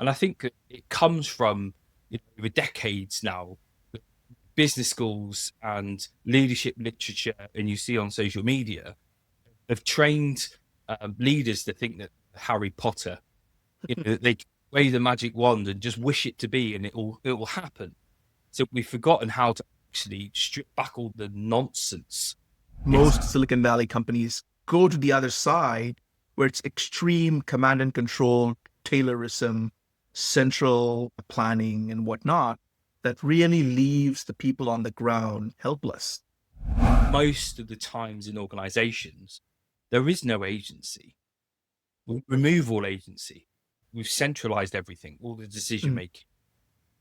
And I think that it comes from over decades now, business schools and leadership literature, and you see on social media, have trained leaders to think that Harry Potter, they wave the magic wand and just wish it to be, and it will happen. So we've forgotten how to actually strip back all the nonsense. Most Silicon Valley companies go to the other side where it's extreme command and control, Taylorism, central planning and whatnot, that really leaves the people on the ground helpless. Most of the times in organizations, there is no agency. We remove all agency. We've centralized everything, all the decision making,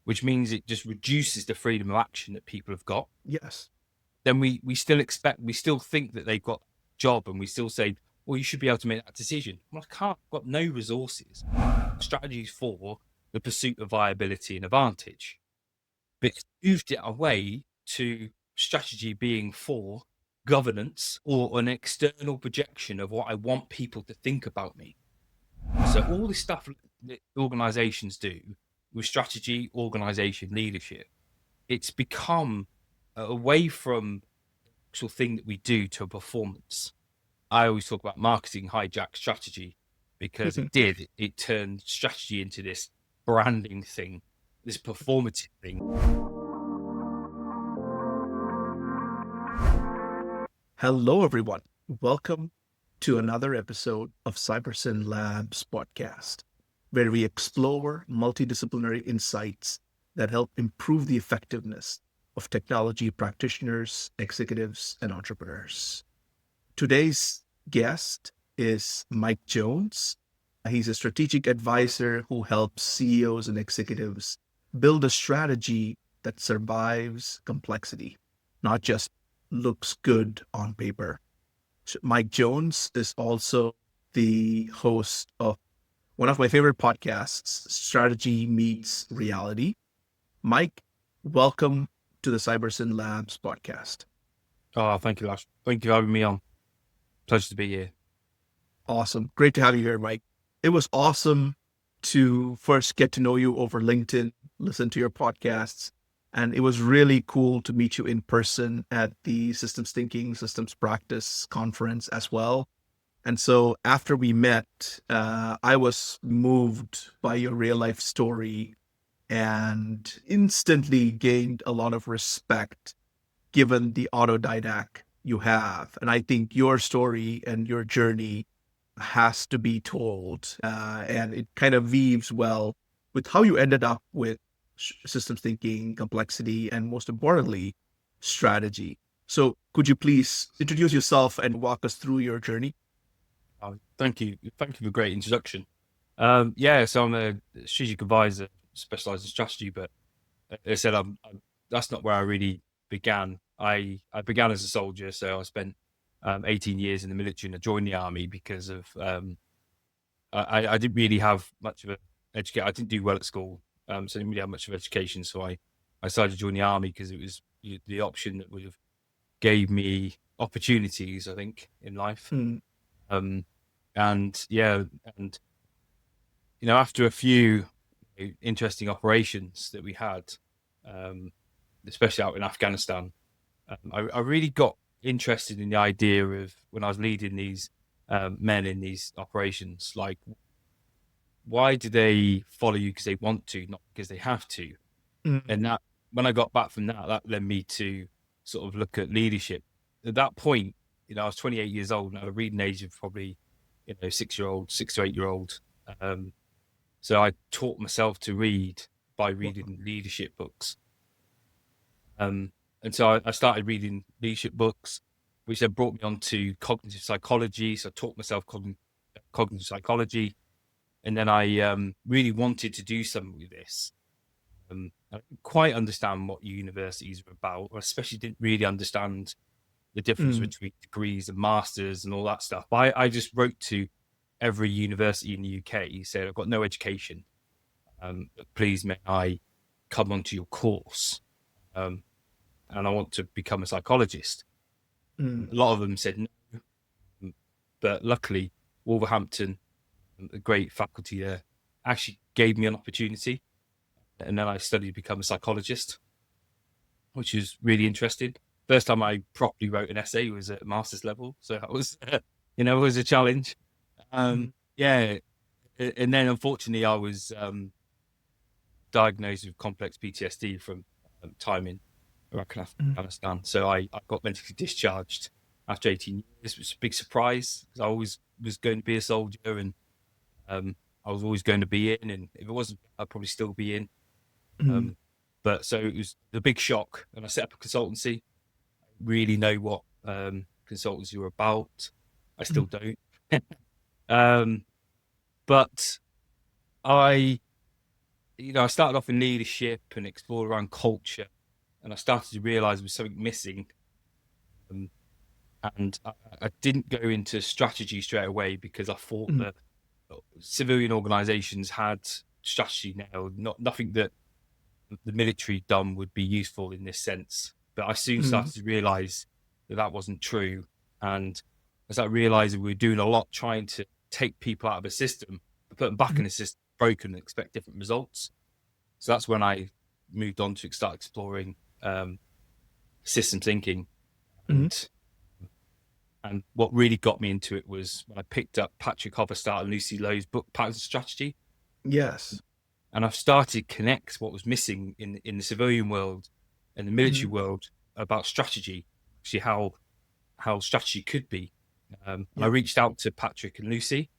which means it just reduces the freedom of action that people have got. Yes. Then we still think that they've got a job, and we still say, well, you should be able to make that decision. Well, I can't, I've got no resources. Strategies for the pursuit of viability and advantage. But it's moved it away to strategy being for governance or an external projection of what I want people to think about me. So all this stuff that organizations do with strategy, organization, leadership, it's become away from the actual thing that we do to a performance. I always talk about marketing hijack strategy because it turned strategy into this branding thing, this performative thing. Hello, everyone. Welcome to another episode of Cyb3rSyn Labs Podcast, where we explore multidisciplinary insights that help improve the effectiveness of technology practitioners, executives, and entrepreneurs. Today's guest is Mike Jones. He's a strategic advisor who helps CEOs and executives build a strategy that survives complexity, not just looks good on paper. Mike Jones is also the host of one of my favorite podcasts, Strategy Meets Reality. Mike, welcome to the Cyb3rSyn Labs podcast. Oh, thank you, Lash. Thank you for having me on. Pleasure to be here. Awesome. Great to have you here, Mike. It was awesome to first get to know you over LinkedIn, listen to your podcasts, and it was really cool to meet you in person at the Systems Thinking, Systems Practice conference as well. And so after we met, I was moved by your real life story and instantly gained a lot of respect given the autodidact you have. And I think your story and your journey has to be told. And it kind of weaves well with how you ended up with systems thinking, complexity, and most importantly, strategy. So could you please introduce yourself and walk us through your journey? Thank you. Thank you for a great introduction. So I'm a strategic advisor specialized in strategy, but as I said, that's not where I really began. I began as a soldier, so I spent 18 years in the military, and I joined the army because of I didn't really have much of an education. I didn't do well at school. So I didn't really have much of education. So I decided to join the army because it was the option that would have gave me opportunities, I think, in life. After a few interesting operations that we had, especially out in Afghanistan, I really got interested in the idea of when I was leading these men in these operations, like, why do they follow you? Because they want to, not because they have to. And that, when I got back from that led me to sort of look at leadership. At that point, I was 28 years old, and I was reading age of probably, 6 to 8 year old. So I taught myself to read by reading leadership books. And so I started reading leadership books, which then brought me on to cognitive psychology. So I taught myself cognitive psychology. And then I really wanted to do something with this. I didn't quite understand what universities were about, or especially didn't really understand the difference between degrees and masters and all that stuff. But I just wrote to every university in the UK, said, I've got no education. Please, may I come onto your course? And I want to become a psychologist. A lot of them said no. But luckily, Wolverhampton, a great faculty there, actually gave me an opportunity. And then I studied to become a psychologist, which is really interesting. First time I properly wrote an essay was at master's level. So that was, it was a challenge. Yeah. And then unfortunately I was diagnosed with complex PTSD from time in Iraq and Afghanistan. So I got medically discharged after 18 years. It was a big surprise because I always was going to be a soldier, and I was always going to be in, and if it wasn't, I'd probably still be in. But so it was a big shock, and I set up a consultancy. I really know what consultancy were about. I still don't. But I started off in leadership and explored around culture, and I started to realize there was something missing. And I didn't go into strategy straight away because I thought that civilian organizations had strategy now, nothing that the military done would be useful in this sense. But I soon started to realize that wasn't true. And as I realized we were doing a lot trying to take people out of a system, put them back in a system broken, and expect different results. So that's when I moved on to start exploring system thinking. And what really got me into it was when I picked up Patrick Hoverstart and Lucy Lowe's book, Patterns of Strategy. Yes. And I've started to connect what was missing in the civilian world and the military world about strategy, actually how strategy could be. And I reached out to Patrick and Lucy,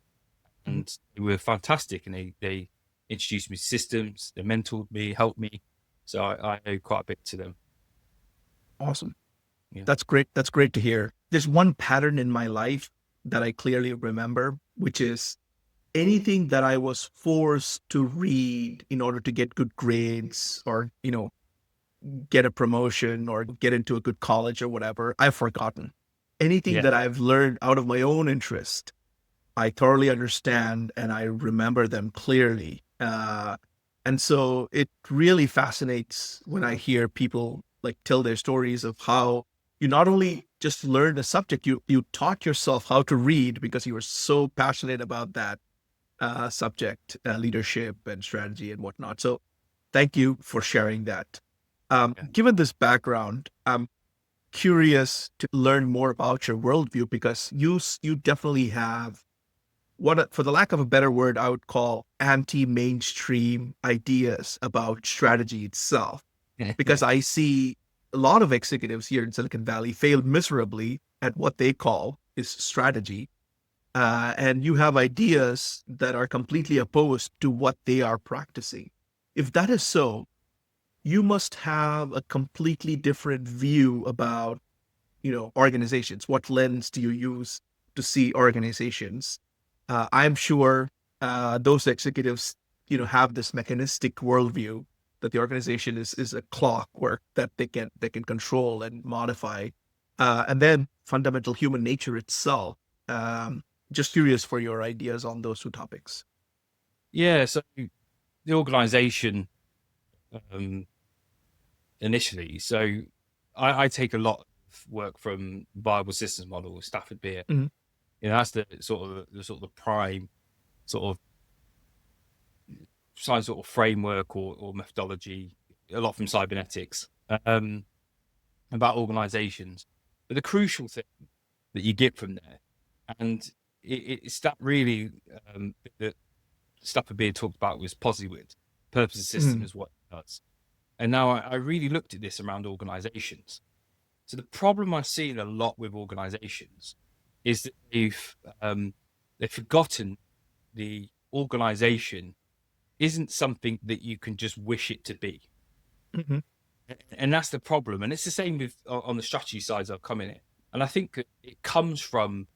and they were fantastic. And they introduced me to systems, they mentored me, helped me. So I owe quite a bit to them. Awesome. Yeah. That's great. That's great to hear. There's one pattern in my life that I clearly remember, which is anything that I was forced to read in order to get good grades or, get a promotion or get into a good college or whatever, I've forgotten. Anything that I've learned out of my own interest, I thoroughly understand and I remember them clearly. And so it really fascinates when I hear people tell their stories of how you not only just learned a subject, you taught yourself how to read because you were so passionate about that subject, leadership and strategy and whatnot. So thank you for sharing that. Given this background, I'm curious to learn more about your worldview because you definitely have what, for the lack of a better word, I would call anti-mainstream ideas about strategy itself. Because I see a lot of executives here in Silicon Valley fail miserably at what they call is strategy. And you have ideas that are completely opposed to what they are practicing. If that is so, you must have a completely different view about, organizations. What lens do you use to see organizations? I'm sure those executives, have this mechanistic worldview that the organization is a clockwork that they can control and modify, and then fundamental human nature itself. Just curious for your ideas on those two topics. Yeah, so the organization initially. So I take a lot of work from viable systems model with Stafford. That's the sort of the prime sort of science sort of framework or methodology, a lot from cybernetics, about organizations. But the crucial thing that you get from there, and it's that really that Stafford talked about was POSIWID, purpose of system is what it does. And now I really looked at this around organizations. So the problem I've seen a lot with organizations is that they've forgotten the organization isn't something that you can just wish it to be. And that's the problem. And it's the same with on the strategy sides I've come in it. And I think that it comes from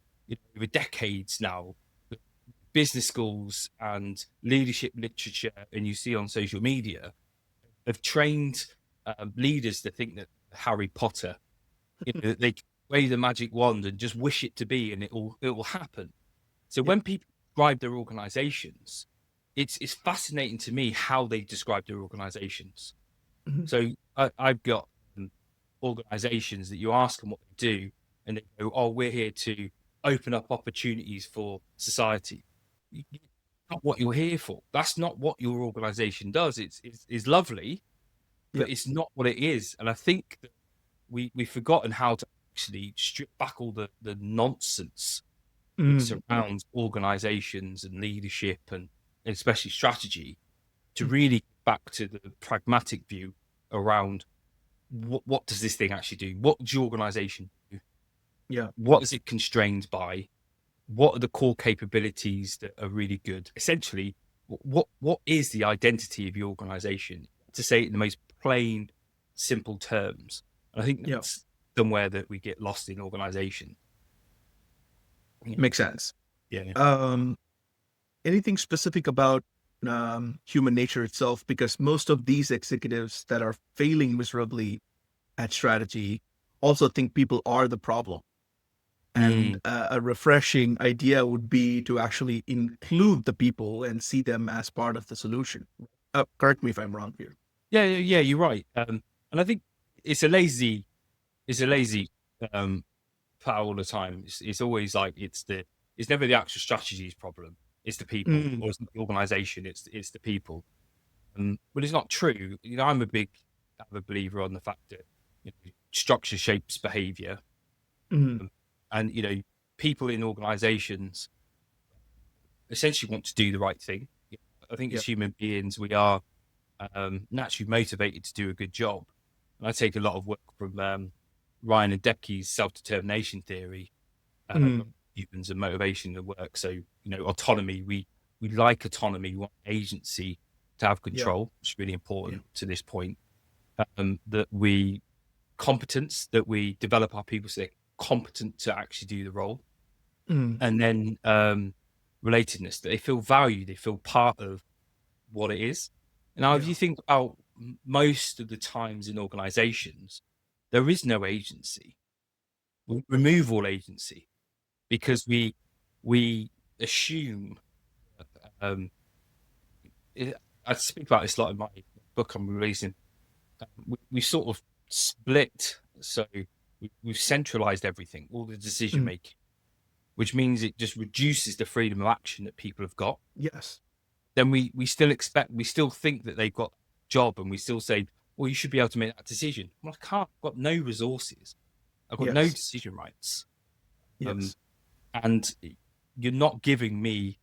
over decades now, business schools and leadership literature, and you see on social media, have trained leaders to think that Harry Potter, they wave the magic wand and just wish it to be, and it will happen. So when people describe their organizations, it's fascinating to me how they describe their organizations. So I've got organizations that you ask them what they do, and they go, "Oh, we're here to open up opportunities for society." not what you're here for. That's not what your organization does. It's lovely, but it's not what it is. And I think that we've forgotten how to actually strip back all the nonsense that surrounds organizations and leadership and especially strategy to really get back to the pragmatic view around what does this thing actually do? What does your organization do? Yeah. What is it constrained by? What are the core capabilities that are really good? Essentially, what is the identity of your organization? To say it in the most plain, simple terms. And I think that's somewhere that we get lost in organization. Makes sense. Yeah. Anything specific about human nature itself? Because most of these executives that are failing miserably at strategy also think people are the problem. And a refreshing idea would be to actually include the people and see them as part of the solution. Correct me if I'm wrong here. Yeah, you're right. And I think it's a lazy plow all the time. It's always like it's never the actual strategy's problem. It's the people, or it's not the organization. It's the people. But it's not true. I'm a believer on the fact that structure shapes behavior. And people in organizations essentially want to do the right thing. I think as human beings, we are naturally motivated to do a good job. And I take a lot of work from Ryan and Depke's self-determination theory, humans and motivation and work. So, autonomy, we like autonomy, we want agency to have control, which is really important to this point. Competence, that we develop our people so they're competent to actually do the role. And then relatedness, that they feel valued, they feel part of what it is. Now, if you think about most of the times in organizations, there is no agency. We remove all agency because we assume. I speak about this a lot in my book I'm releasing. We sort of split, so we've centralized everything, all the decision making, which means it just reduces the freedom of action that people have got. Yes. Then we still think that they've got a job, and we still say, well, you should be able to make that decision. Well, I can't. I've got no resources. I've got no decision rights. And you're not giving me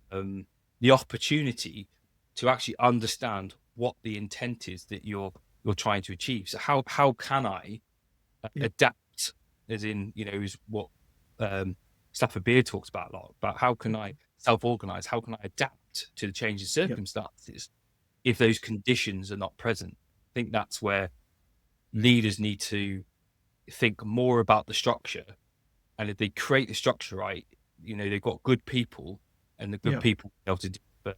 the opportunity to actually understand what the intent is that you're trying to achieve. So how can I adapt? As in, is what Stafford talks about a lot, about how can I self-organize? How can I adapt to the changing circumstances if those conditions are not present? I think that's where leaders need to think more about the structure. And if they create the structure right, they've got good people, and the good people are able to do it, but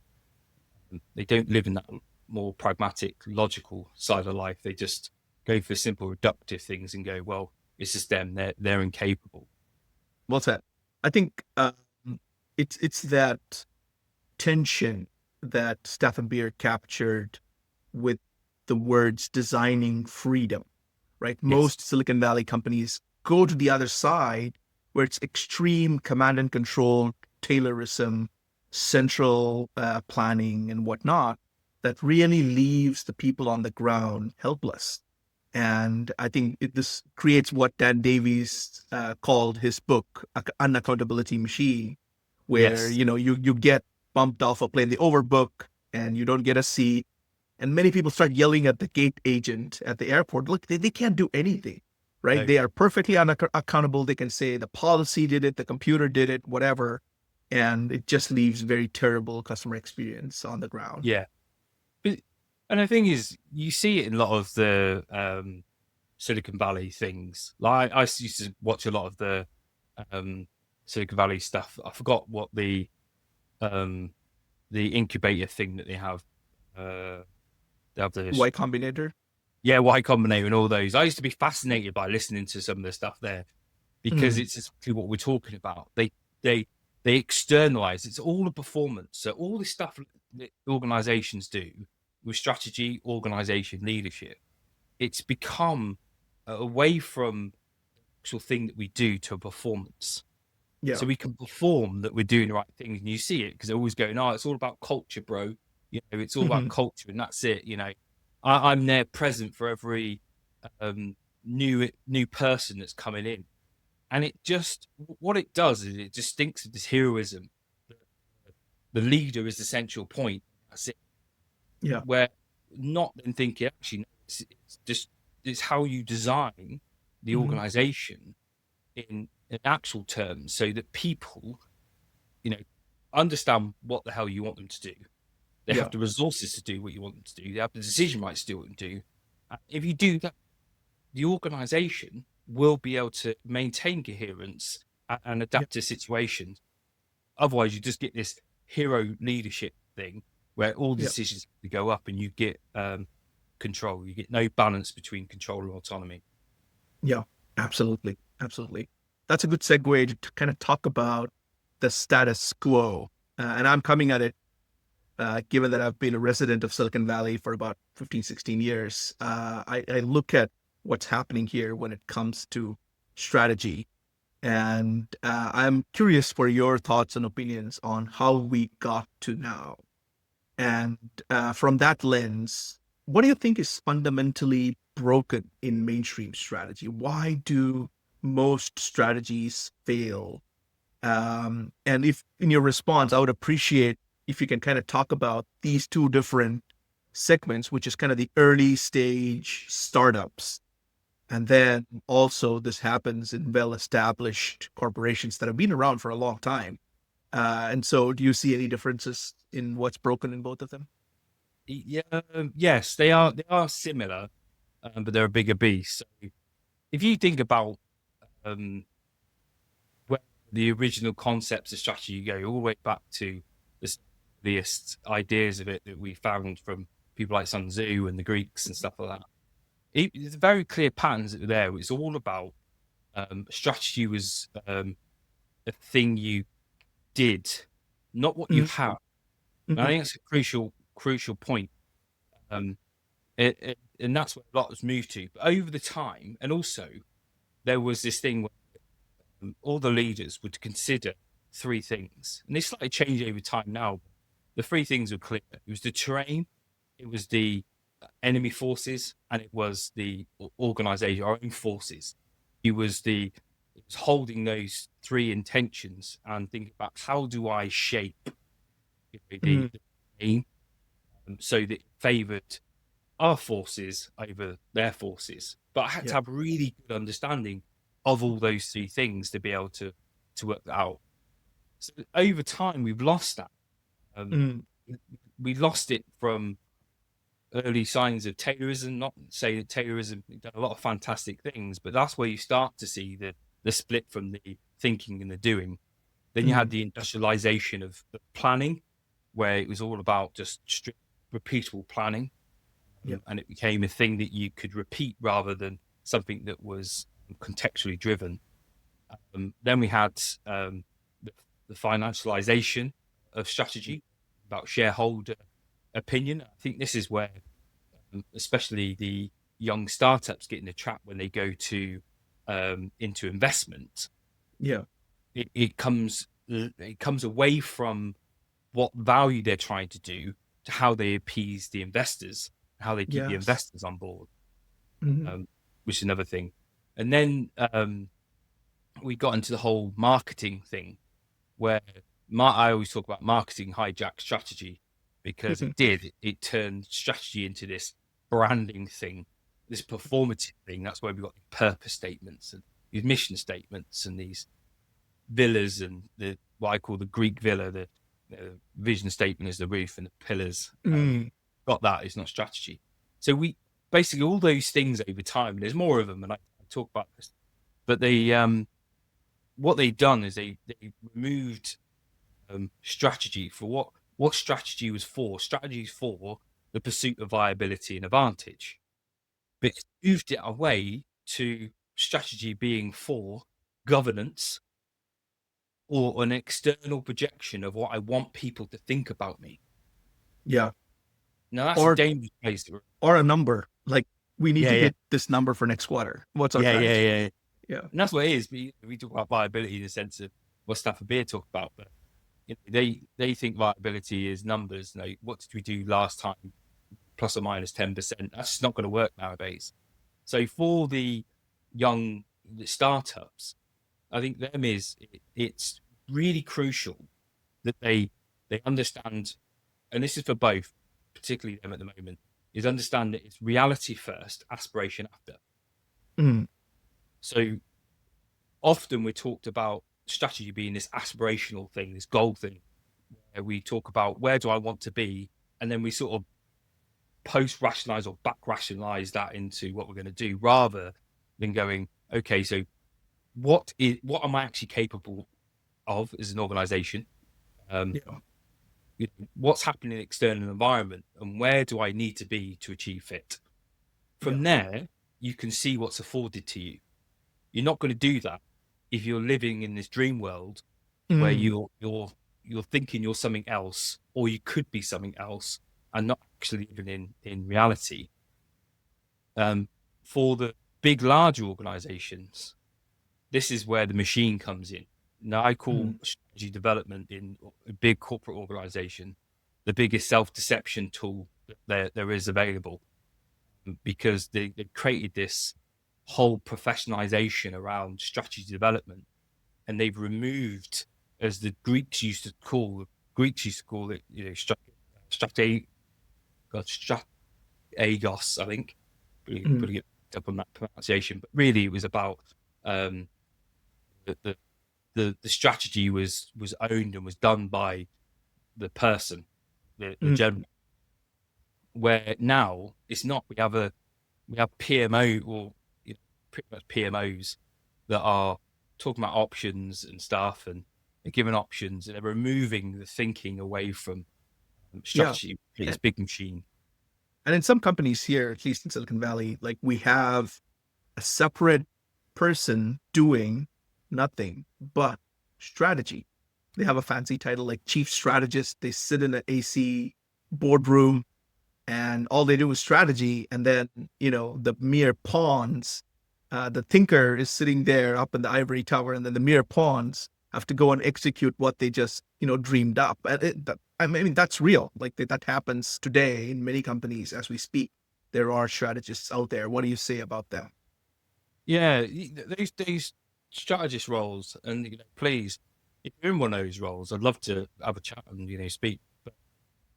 they don't live in that more pragmatic, logical side of life. They just go for simple, reductive things and go, well, it's just them. They're incapable. Well said. I think it's that tension that Stafford captured with the words designing freedom, right? Most Silicon Valley companies go to the other side where it's extreme command and control, Taylorism, central planning and whatnot, that really leaves the people on the ground helpless. And I think this creates what Dan Davies called his book, Unaccountability Machine, where, you get bumped off a plane, they overbook, and you don't get a seat. And many people start yelling at the gate agent at the airport. Look, they can't do anything, right? They are perfectly unaccountable. They can say the policy did it, the computer did it, whatever. And it just leaves very terrible customer experience on the ground. Yeah. And the thing is, you see it in a lot of the Silicon Valley things. Like I used to watch a lot of the Silicon Valley stuff. I forgot what the incubator thing that they have. They have the Y Combinator. Yeah, Y Combinator and all those. I used to be fascinated by listening to some of the stuff there because it's exactly what we're talking about. They externalize. It's all a performance. So all this stuff that organizations do with strategy, organization, leadership, it's become away from the actual thing that we do to a performance. Yeah. So we can perform that we're doing the right things. And you see it because they're always going, oh, it's all about culture, bro. It's all about culture and that's it. I'm there present for every new person that's coming in. And what it does is it just stinks of this heroism. The leader is the central point. That's it. Yeah. Where not then thinking, actually, it's how you design the organization in actual terms so that people, understand what the hell you want them to do. They have the resources to do what you want them to do. They have the decision rights to do what they do. If you do that, the organization will be able to maintain coherence and adapt to situations. Otherwise, you just get this hero leadership thing where all decisions go up and you get control. You get no balance between control and autonomy. Yeah, absolutely. Absolutely. That's a good segue to kind of talk about the status quo. And I'm coming at it, given that I've been a resident of Silicon Valley for about 15, 16 years. I look at what's happening here when it comes to strategy. And I'm curious for your thoughts and opinions on how we got to now. And from that lens, what do you think is fundamentally broken in mainstream strategy? Why do most strategies fail? And if in your response, I would appreciate if you can kind of talk about these two different segments, which is kind of the early stage startups. And then also this happens in well-established corporations that have been around for a long time. And so do you see any differences in what's broken in both of them? Yeah, yes, they are similar, but they're a bigger beast. So if you think about where the original concepts of strategy go all the way back to the earliest ideas of it that we found from people like Sun Tzu and the Greeks and stuff like that. There's very clear patterns that were there. It's all about strategy was a thing you did, not what you had. And I think that's a crucial point. And that's what a lot has moved to. But over the time, and also there was this thing where all the leaders would consider three things, and they slightly change over time now. The three things were clear. It was the terrain, it was the enemy forces, and it was the organization, our own forces. It was holding those three intentions and thinking about how do I shape the aim so that it favored our forces over their forces. But I had to have really good understanding of all those three things to be able to work that out. So over time, we've lost that. We lost it from early signs of Taylorism. Not say that Taylorism done a lot of fantastic things, but that's where you start to see the split from the thinking and the doing. Then you had the industrialization of the planning, where it was all about just strict, repeatable planning. And it became a thing that you could repeat rather than something that was contextually driven. Then we had the financialization of strategy, about shareholder opinion. I think this is where especially the young startups get in the trap when they go to into investment. It comes away from what value they're trying to do to how they appease the investors, how they keep the investors on board, which is another thing. And then we got into the whole marketing thing, where I always talk about marketing hijack strategy, because it turned strategy into this branding thing, this performative thing. That's where we got the purpose statements and these mission statements and these villas and what I call the Greek villa. The vision statement is the roof and the pillars. Got that. It's not strategy. So we basically all those things over time. And there's more of them, and I talk about this. But they what they've done is they removed strategy for what strategy was for. Strategy is for the pursuit of viability and advantage, but it's moved it away to strategy being for governance or an external projection of what I want people to think about me. Now that's a dangerous place. Or a number, like we need to hit this number for next quarter. What's our strategy? And that's what it is. We talk about viability in the sense of what Stafford talk about, but they think viability is numbers. What did we do last time? Plus or minus 10%. That's not going to work nowadays. So for the young startups, I think it's really crucial that they understand, and this is for both, particularly them at the moment, is understand that it's reality first, aspiration after. Mm. So often we're talked about strategy being this aspirational thing, this goal thing, where we talk about where do I want to be, and then we sort of post-rationalize or back-rationalize that into what we're going to do, rather than going, okay, so what am I actually capable of as an organization? What's happening in the external environment, and where do I need to be to achieve fit? From there, you can see what's afforded to you. You're not going to do that if you're living in this dream world where you're thinking you're something else, or you could be something else, and not actually living in reality. For the big, larger organizations, this is where the machine comes in. Now, I call strategy development in a big corporate organization the biggest self-deception tool that there is available, because they created this whole professionalization around strategy development, and they've removed, as the Greeks used to call it, strategos, I think, putting it up on that pronunciation. But really, it was about the strategy was owned and was done by the person, the general. Where now it's not. We have PMO, or pretty much PMOs, that are talking about options and stuff, and they're giving options, and they're removing the thinking away from strategy. It's big machine. And in some companies here, at least in Silicon Valley, like, we have a separate person doing nothing but strategy. They have a fancy title like chief strategist. They sit in an AC boardroom and all they do is strategy. And then, the mere pawns, the thinker is sitting there up in the ivory tower, and then the mere pawns have to go and execute what they just, dreamed up. And that's real. Like, that happens today in many companies as we speak. There are strategists out there. What do you say about that? Yeah, these strategist roles, and please, if you're in one of those roles, I'd love to have a chat and speak. But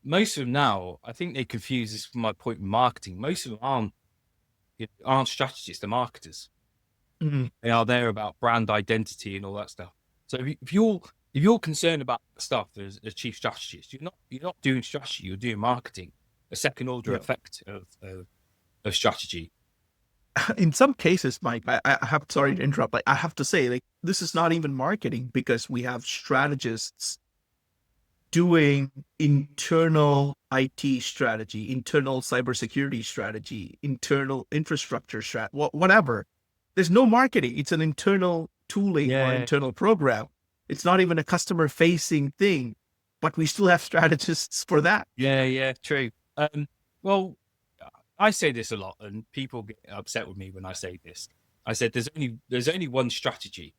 most of them now, I think they confuse this from my point in marketing. Most of them aren't strategists; they're marketers. They are there about brand identity and all that stuff. So if you're concerned about stuff as a chief strategist, you're not doing strategy; you're doing marketing, a second order effect of strategy. In some cases, Mike, I have, sorry to interrupt, I have to say, like, this is not even marketing, because we have strategists doing internal IT strategy, internal cybersecurity strategy, internal infrastructure strategy, whatever. There's no marketing. It's an internal tooling or internal program. It's not even a customer facing thing, but we still have strategists for that. Yeah, true. Well, I say this a lot, and people get upset with me when I say this. I said there's only one strategy.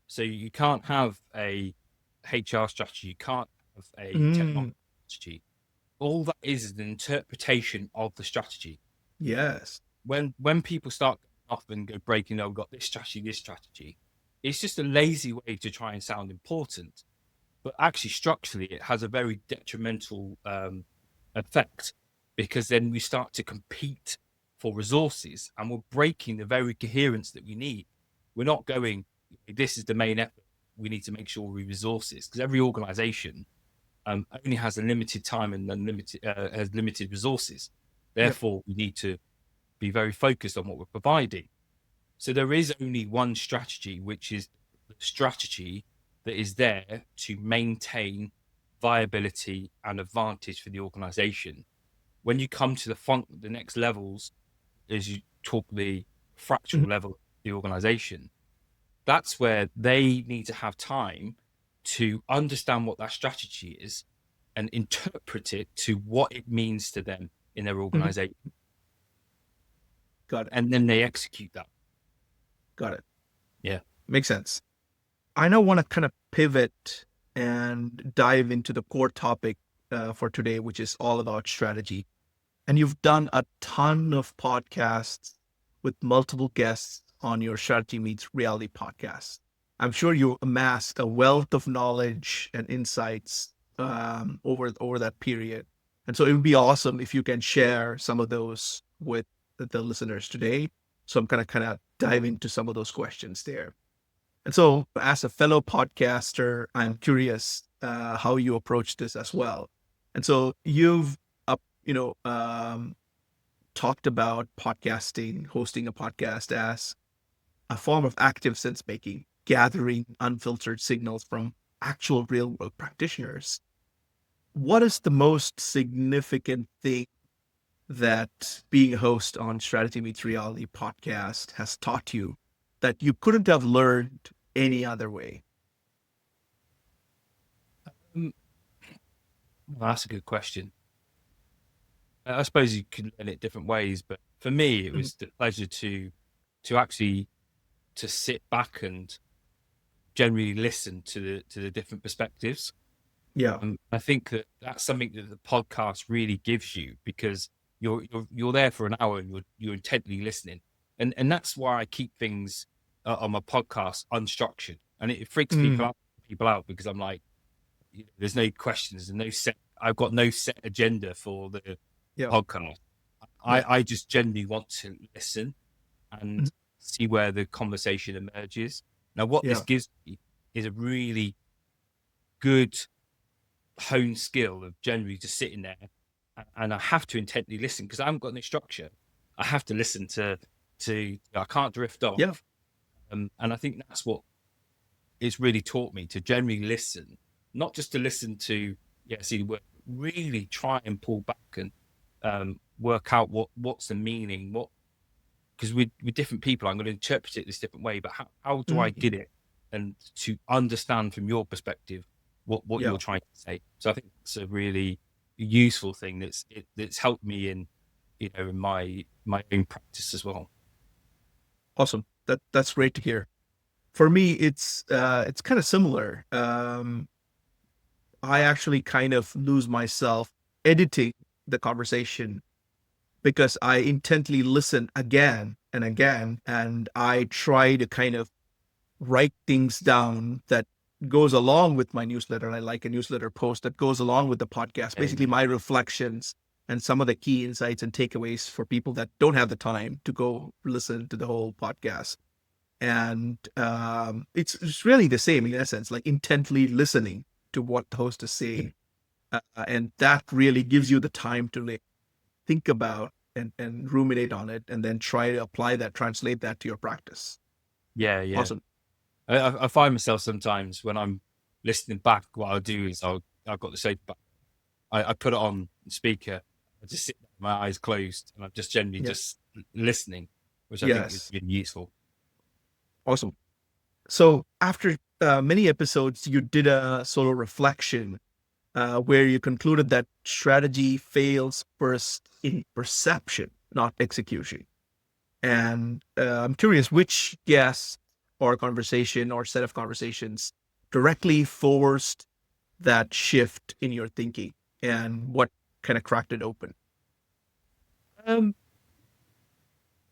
So you can't have a HR strategy. You can't have a technology strategy. All that is an interpretation of the strategy. Yes. When people start off and go breaking, we've got this strategy, it's just a lazy way to try and sound important. But actually, structurally, it has a very detrimental effect, because then we start to compete for resources, and we're breaking the very coherence that we need. We're not going, this is the main effort, we need to make sure we resources, because every organization only has a limited time and has limited resources. Therefore, we need to be very focused on what we're providing. So there is only one strategy, which is the strategy that is there to maintain viability and advantage for the organization. When you come to the next levels, as you talk the fractional level of the organization, that's where they need to have time to understand what that strategy is and interpret it to what it means to them in their organization. Got it. And then they execute that. Got it. Yeah. Makes sense. I now want to kind of pivot and dive into the core topic for today, which is all about strategy. And you've done a ton of podcasts with multiple guests on your Strategy Meets Reality podcast. I'm sure you amassed a wealth of knowledge and insights over that period. And so it would be awesome if you can share some of those with the listeners today. So I'm going to kind of dive into some of those questions there. And so, as a fellow podcaster, I'm curious how you approach this as well. And so, you've talked about podcasting, hosting a podcast as a form of active sense making, gathering unfiltered signals from actual real world practitioners. What is the most significant thing that being a host on Strategy Meets Reality podcast has taught you that you couldn't have learned any other way? Well, that's a good question. I suppose you can learn it different ways, but for me, it was the pleasure to actually to sit back and generally listen to the different perspectives. Yeah. I think that that's something that the podcast really gives you, because you're there for an hour and you're intently listening, and that's why I keep things on my podcast unstructured, and it freaks people out because I'm like, there's no questions and no set. I've got no set agenda for the podcast. I just generally want to listen and see where the conversation emerges. Now, what this gives me is a really good honed skill of generally just sitting there, and I have to intently listen because I haven't got any structure. I have to listen to I can't drift off. Yeah. And I think that's what it's really taught me, to generally listen, not just to listen to see the word, really try and pull back and work out what's the meaning, because with different people I'm going to interpret it this different way, but how do I get it, and to understand from your perspective what you're trying to say. So I think it's a really useful thing that's helped me in in my own practice as well. Awesome. That's great to hear. For me, it's kind of similar. I actually kind of lose myself editing the conversation because I intently listen again and again, and I try to kind of write things down that goes along with my newsletter. And I like a newsletter post that goes along with the podcast, basically my reflections and some of the key insights and takeaways for people that don't have the time to go listen to the whole podcast. And it's really the same in essence, like intently listening to what the host is saying. And that really gives you the time to like think about and ruminate on it, and then try to apply that, translate that to your practice. Yeah. Awesome. I find myself sometimes when I'm listening back, what I'll do is I've got the soap back. I put it on speaker. I just sit there with my eyes closed, and I'm just generally just listening, which I think is really useful. Awesome. So after many episodes, you did a solo reflection where you concluded that strategy fails first in perception, not execution. And I'm curious, which guest or conversation or set of conversations directly forced that shift in your thinking, and what kind of cracked it open? I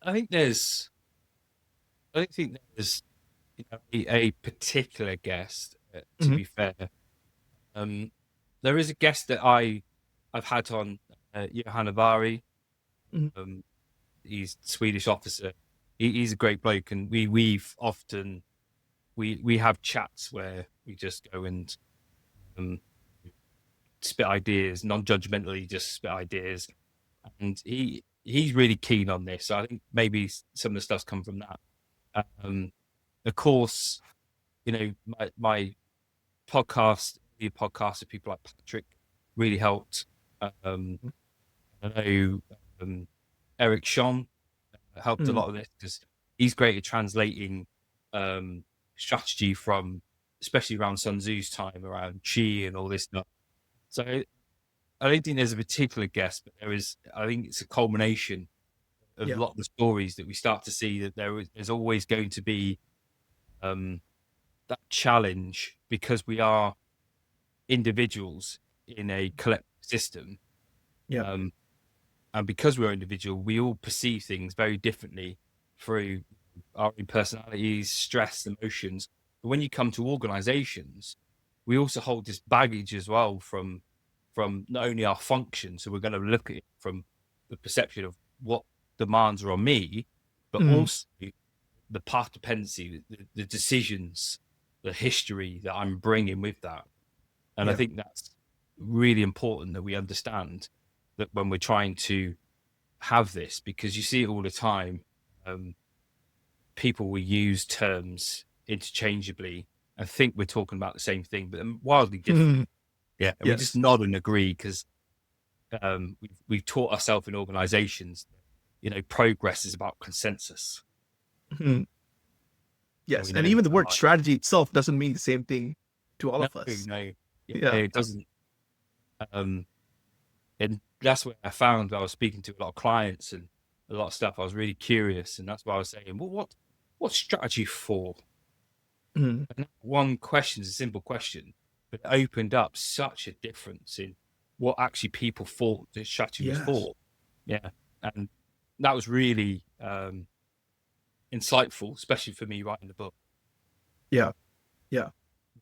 don't think there's a particular guest, to be fair. There is a guest that I've had on, Johanna Bari. He's a Swedish officer. He's a great bloke, and we've often we have chats where we just go and spit ideas, non-judgmentally, just spit ideas. And he's really keen on this. So I think maybe some of the stuff's come from that. Of course, my podcast with people like Patrick really helped. I know Eric Sean helped a lot of this, because he's great at translating strategy from, especially around Sun Tzu's time, around Qi and all this stuff. So I don't think there's a particular guest, but I think it's a culmination of a lot of the stories that we start to see that there's always going to be that challenge, because we are individuals in a collective system. Yeah. And because we're individual, we all perceive things very differently through our own personalities, stress, emotions. But when you come to organizations, we also hold this baggage as well from not only our function. So we're going to look at it from the perception of what demands are on me, but also the path dependency, the decisions, the history that I'm bringing with that. And I think that's really important that we understand that when we're trying to have this, because you see it all the time. People will use terms interchangeably and think we're talking about the same thing, but they're wildly different. Yeah. And we just nod and agree because we've taught ourselves in organizations, progress is about consensus. Yes. And even the word strategy itself doesn't mean the same thing to all of us. No, it doesn't. And that's what I found when I was speaking to a lot of clients and a lot of stuff. I was really curious, and that's why I was saying, well, what's strategy for? And one question is a simple question, but it opened up such a difference in what actually people thought the strategy was for. Yeah. And that was really insightful, especially for me writing the book. Yeah. Yeah.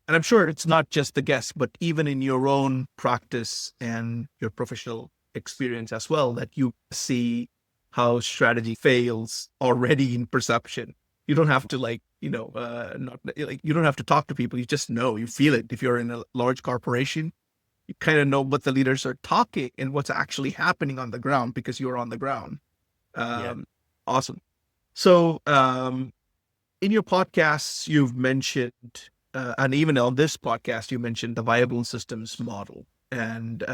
And I'm sure it's not just the guests, but even in your own practice and your professional experience as well, that you see how strategy fails already in perception. You don't have to you don't have to talk to people. You just know, you feel it. If you're in a large corporation, you kind of know what the leaders are talking and what's actually happening on the ground because you're on the ground. Awesome. So, in your podcasts, you've mentioned, and even on this podcast, you mentioned the viable systems model. And,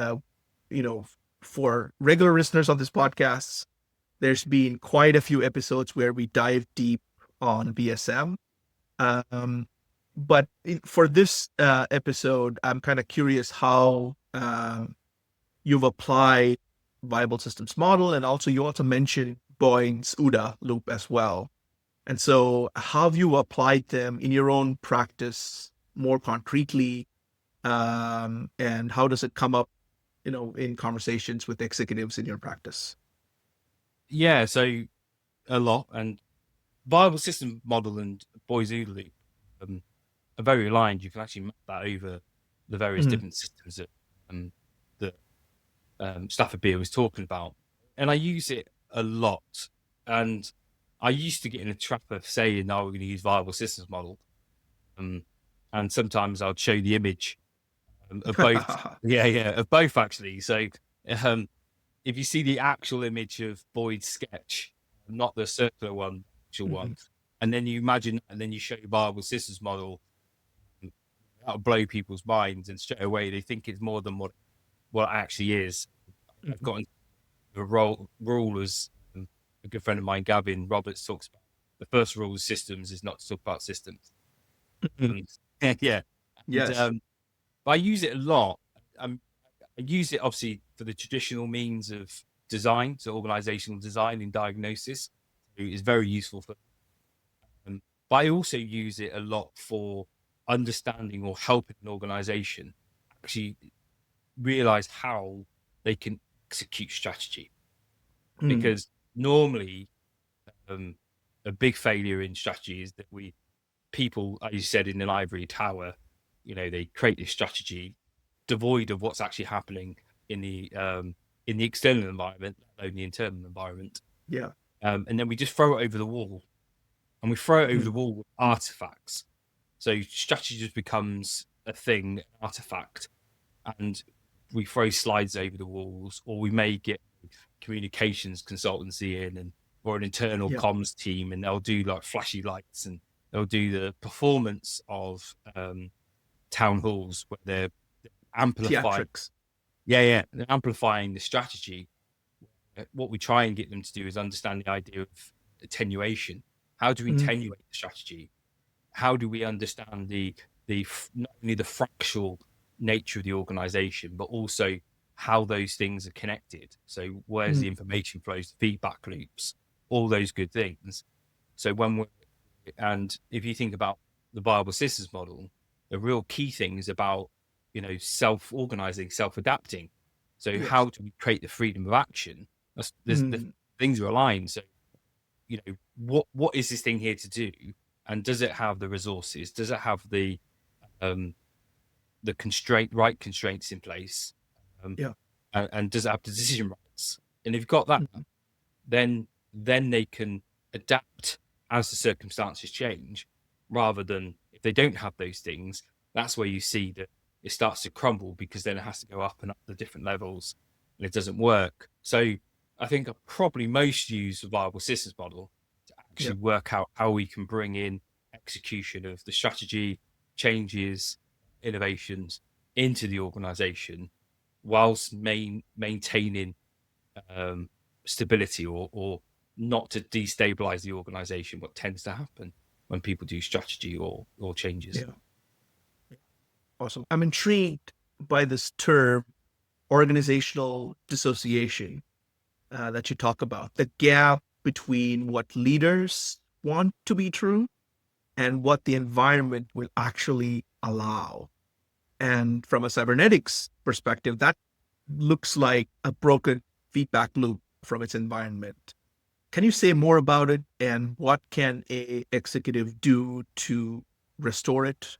for regular listeners on this podcast, there's been quite a few episodes where we dive deep on VSM. But for this episode, I'm kind of curious how you've applied viable systems model. And also, you also mentioned Boyd's OODA loop as well. And so how have you applied them in your own practice more concretely? And how does it come up, in conversations with executives in your practice? Yeah, so a lot. And viable system model and Boyd's OODA loop are very aligned. You can actually map that over the various different systems that Stafford was talking about. And I use it a lot. And I used to get in a trap of saying, "No, we're going to use viable systems model," and sometimes I'd show the image of both. Of both actually. So if you see the actual image of Boyd's sketch, not the circular one, actual one, and then you imagine, and then you show your viable systems model, that'll blow people's minds, and straight away they think it's more than what it actually is. I've gotten a rule as a good friend of mine, Gavin Roberts, talks about. The first rule of systems is not to talk about systems. Yeah. Yes. But I use it a lot. I use it obviously for the traditional means of design, so organizational design and diagnosis. It's very useful for. But I also use it a lot for understanding or helping an organization actually realize how they can execute strategy. Because normally a big failure in strategy is that people, as you said, in an ivory tower, they create this strategy devoid of what's actually happening in the external environment, not only the internal environment. Yeah. And then we just throw it over the wall, and we throw it over the wall with artifacts. So strategy just becomes a thing, an artifact, and we throw slides over the walls, or we may get communications consultancy in, or an internal comms team, and they'll do like flashy lights, and they'll do the performance of town halls where they're amplifying. Theatrics. They're amplifying the strategy. What we try and get them to do is understand the idea of attenuation. How do we attenuate the strategy? How do we understand the not only the fractional nature of the organization, but also how those things are connected? So where's the information flows, feedback loops, all those good things. So and if you think about the viable systems model, the real key thing is about, self-organizing, self-adapting. So how Yes. do we create the freedom of action? The Mm, things are aligned. So, what is this thing here to do? And does it have the resources? Does it have the right constraints in place? Um, yeah. and does it have the decision rights? And if you've got that, Mm, then they can adapt as the circumstances change, rather than if they don't have those things. That's where you see that it starts to crumble, because then it has to go up and up the different levels, and it doesn't work. So I think I probably most use the viable systems model to yeah. actually work out how we can bring in execution of the strategy, changes, innovations into the organization, whilst maintaining um, stability, or not to destabilize the organization, what tends to happen when people do strategy or changes. Yeah. Awesome. I'm intrigued by this term, organizational dissociation, that you talk about, the gap between what leaders want to be true and what the environment will actually allow. And from a cybernetics perspective, that looks like a broken feedback loop from its environment. Can you say more about it, and what can a executive do to restore it